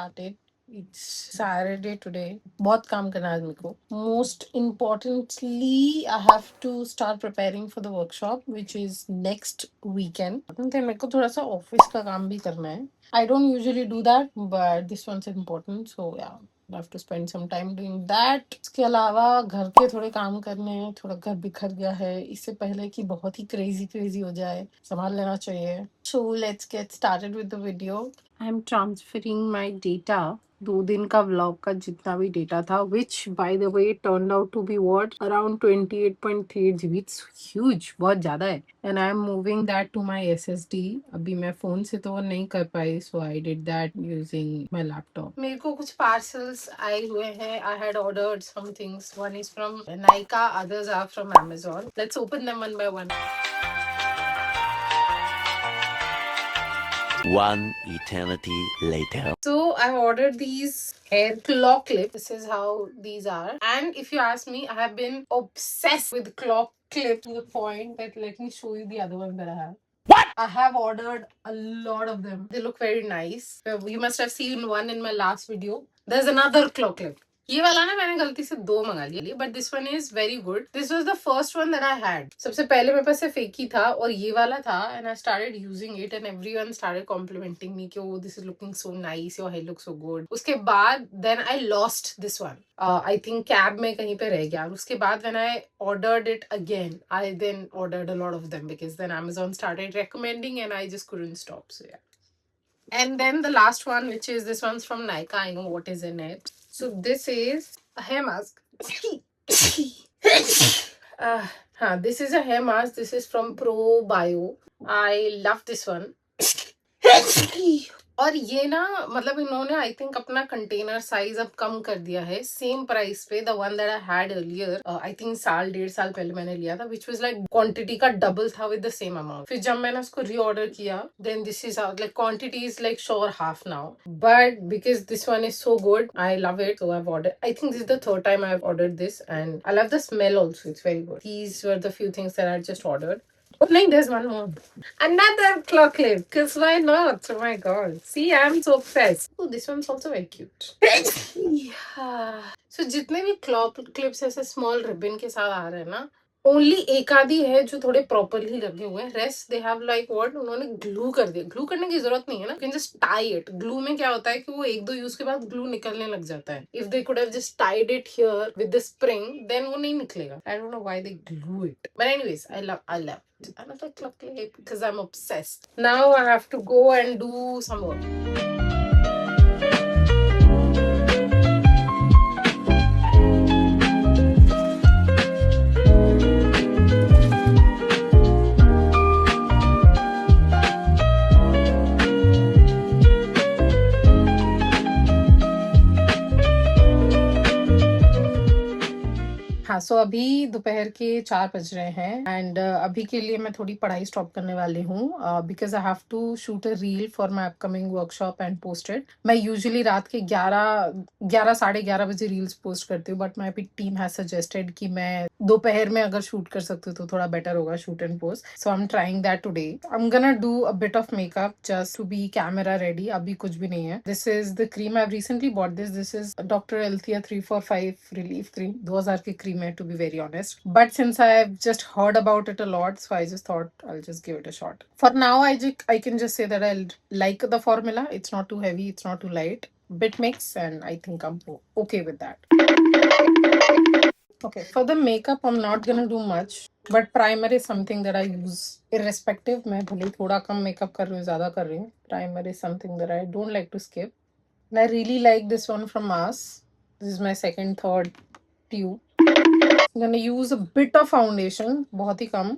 started. It's Saturday today. बहुत काम करना है आज मेरे को. Most importantly, I have to start preparing for the workshop, which is next weekend. तो मेरे को थोड़ा सा ऑफिस का काम भी करना है. I don't usually do that, but this one's important, so yeah. I have to spend some time doing that. इसके अलावा घर के थोड़े काम करने हैं. थोड़ा घर बिखर गया है. इससे पहले कि बहुत ही क्रेजी हो जाए, संभाल लेना चाहिए. So let's get started with the video. I am transferring my data. 2 दिन का व्लॉग का जितना भी डेटा था, which by the way turned out to be what around 28.3 GB. It's huge, बहुत ज्यादा है. And I am moving that to my SSD. अभी मैं फोन से तो नहीं कर पाई, so I did that using my laptop. मेरे को कुछ parcels आए हुए हैं. I had ordered some things. One is from Nykaa, others are from Amazon. Let's open them one by one. One eternity later. So I ordered these hair claw clips. This is how these are. And if you ask me, I have been obsessed with claw clip to the point that let me show you the other one that I have. What? I have ordered a lot of them. They look very nice. You must have seen one in my last video. There's another claw clip. ये वाला ना मैंने गलती से 2 मंगा लिए, but this one is very good. This was the first one that I had. सबसे पहले मेरे पास सिर्फ एक ही था और ये वाला था, and I started using it and everyone started complimenting me कि oh this is looking so nice, your hair looks so good. उसके बाद then I lost this one. I think cab में कहीं पे रह गया. और उसके बाद when I ordered it again, I then ordered a lot of them because then Amazon started recommending and I just couldn't stop. So yeah. And then the last one, which is this one's from Nykaa. I know what is in it. So this is a hair mask. This is a hair mask. This is from Pro Bio. I love this one. और ये ना मतलब इन्होंने I think अपना container size अब कम कर दिया है. सेम प्राइस पे the one that I had earlier, I think 1.5 साल पहले मैंने लिया था, विच वाज लाइक क्वांटिटी का डबल था विद द सेम अमाउंट. फिर जब मैंने उसको रीऑर्डर किया, then this is like quantity is like sure half now, but because this one is so good, I love it, so I have ordered. I think this is the third time I have ordered this and I love the smell also. It's very good. These were the few things that I just ordered. Oh, no, there's one more. Another claw clip. Because why not? Oh my god. See, I'm so obsessed. Oh, this one's also very cute. Yeah. So, जितने भी claw clips ऐसे small ribbon के साथ आ रहे हैं ना, only एक आधी है जो थोड़े प्रॉपरली लगे हुए हैं. Rest they have like what, उन्होंने ग्लू कर दिया. ग्लू करने की जरूरत नहीं है ना, you can just tie it. Glue में क्या होता है कि वो 1-2 यूज के बाद ग्लू निकलने लग जाता है. If they could have just tied it here with the spring, then वो नहीं निकलेगा. I don't know why they glue it, but anyways I love another club clip because I'm obsessed. Now I have to go and do some work. हाँ, सो अभी दोपहर के 4 बज रहे हैं एंड अभी के लिए मैं थोड़ी पढ़ाई स्टॉप करने वाली हूँ because I have to shoot a reel for my upcoming workshop and post it. मैं यूजुअली रात के 11 साढ़े 11 बजे रील्स पोस्ट करती हूँ, but my team has suggested कि मैं दोपहर में अगर शूट कर सकती हूँ तो थोड़ा बेटर होगा shoot and post. So I am trying that today. I am gonna do a bit of makeup just to be camera ready. अभी कुछ भी नहीं है. This is the cream I have recently bought. This is doctor Althea 345 relief cream. 2000 की cream है, to be very honest, but since I've just heard about it a lot, so I just thought I'll just give it a shot. For now, I can just say that I like the formula. It's not too heavy, it's not too light, bit mix, and I think I'm okay with that. Okay, for the makeup I'm not gonna do much, but primer is something that I use irrespective. मैं भले थोड़ा कम makeup कर रही हूँ, ज़्यादा कर रही हूँ. Primer is something that I don't like to skip, and I really like this one from Mars. This is my third tube. I'm gonna use a bit of foundation, बहुत ही कम,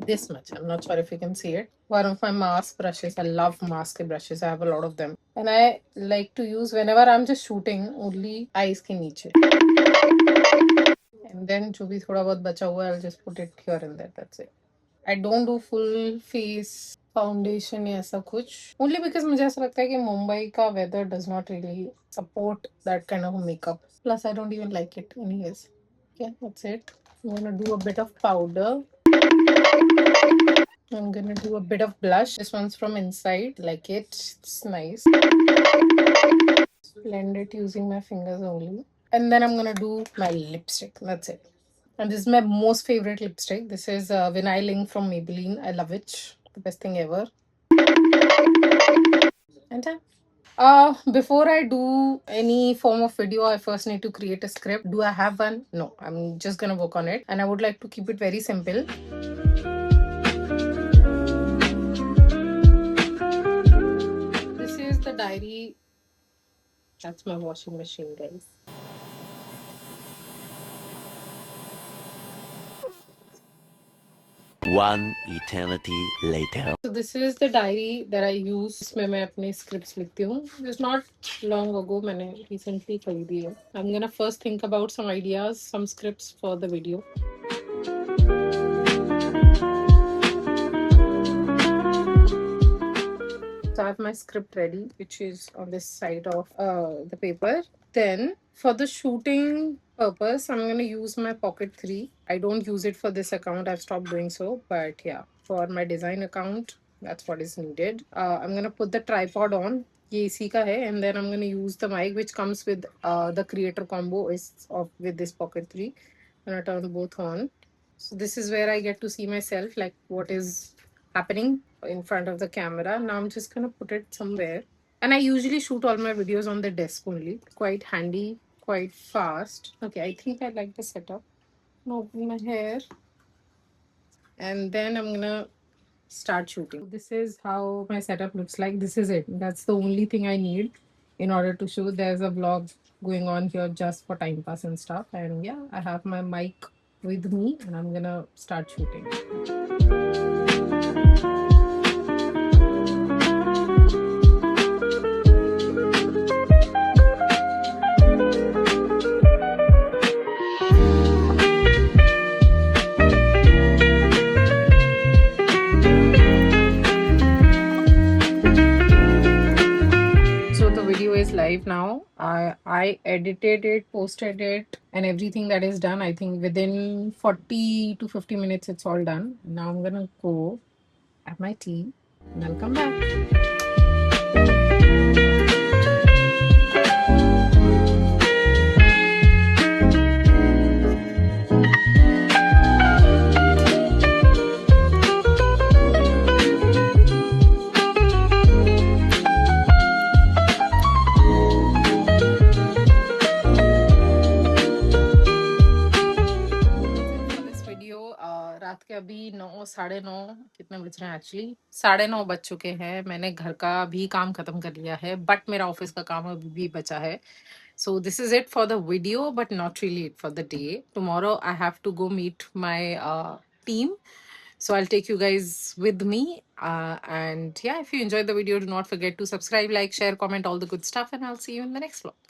this much. I'm not sure if you can see it. One of my mask brushes. I love mask brushes. I have a lot of them, and I like to use whenever I'm just shooting only eyes के नीचे. And then जो भी थोड़ा बहुत बचा हुआ है, I'll just put it here and there. That's it. I don't do full face foundation या ऐसा कुछ, only because मुझे ऐसा लगता है कि मुंबई का weather does not really support that kind of makeup. Plus I don't even like it anyways. Okay, that's it. I'm gonna do a bit of powder. I'm gonna do a bit of blush. This one's from Inside. Like it. It's nice. blend it using my fingers only. And then I'm gonna do my lipstick. That's it. And this is my most favorite lipstick. This is Vinyl Ink from Maybelline. I love it. The best thing ever. And done. Before I do any form of video, I first need to create a script. Do I have one? No, I'm just gonna work on it. And I would like to keep it very simple. This is the diary. That's my washing machine, guys. One eternity later. So this is the diary that I use. इसमें मैं अपने scripts लिखती हूँ. It's not long ago. मैंने recently खरीदी है. I'm gonna first think about some ideas, some scripts for the video. So I have my script ready, which is on this side of the paper. Then for the shooting purpose, I'm going to use my Pocket 3. I don't use it for this account. I've stopped doing so. But yeah, for my design account, that's what is needed. I'm going to put the tripod on. ये इसी का है, and then I'm going to use the mic which comes with the creator combo is of with this Pocket 3. I'm going to turn both on. So this is where I get to see myself, like what is happening in front of the camera. Now I'm just gonna put it somewhere. And I usually shoot all my videos on the desk only. Quite handy, quite fast. Okay, I think I like the setup. I'm gonna open my hair. And then I'm gonna start shooting. This is how my setup looks like. This is it. That's the only thing I need in order to shoot. There's a vlog going on here just for time pass and stuff. And yeah, I have my mic with me and I'm gonna start shooting. Video is live now. I edited it, posted it, and everything that is done. I think within 40 to 50 minutes it's all done. Now I'm gonna go have my tea and I'll come back. रात के अभी 9 साढ़े 9 कितने बज रहे हैं actually 9:30 बज चुके हैं. मैंने घर का भी काम खत्म कर लिया है बट मेरा ऑफिस का काम अभी भी बचा है. So this is it for the video but not really it for the day. Tomorrow I have to go meet my team. So I'll take you guys with me. And yeah, if you enjoyed the video, do not forget to subscribe, like, share, comment, all the good stuff, and I'll see you in the next vlog.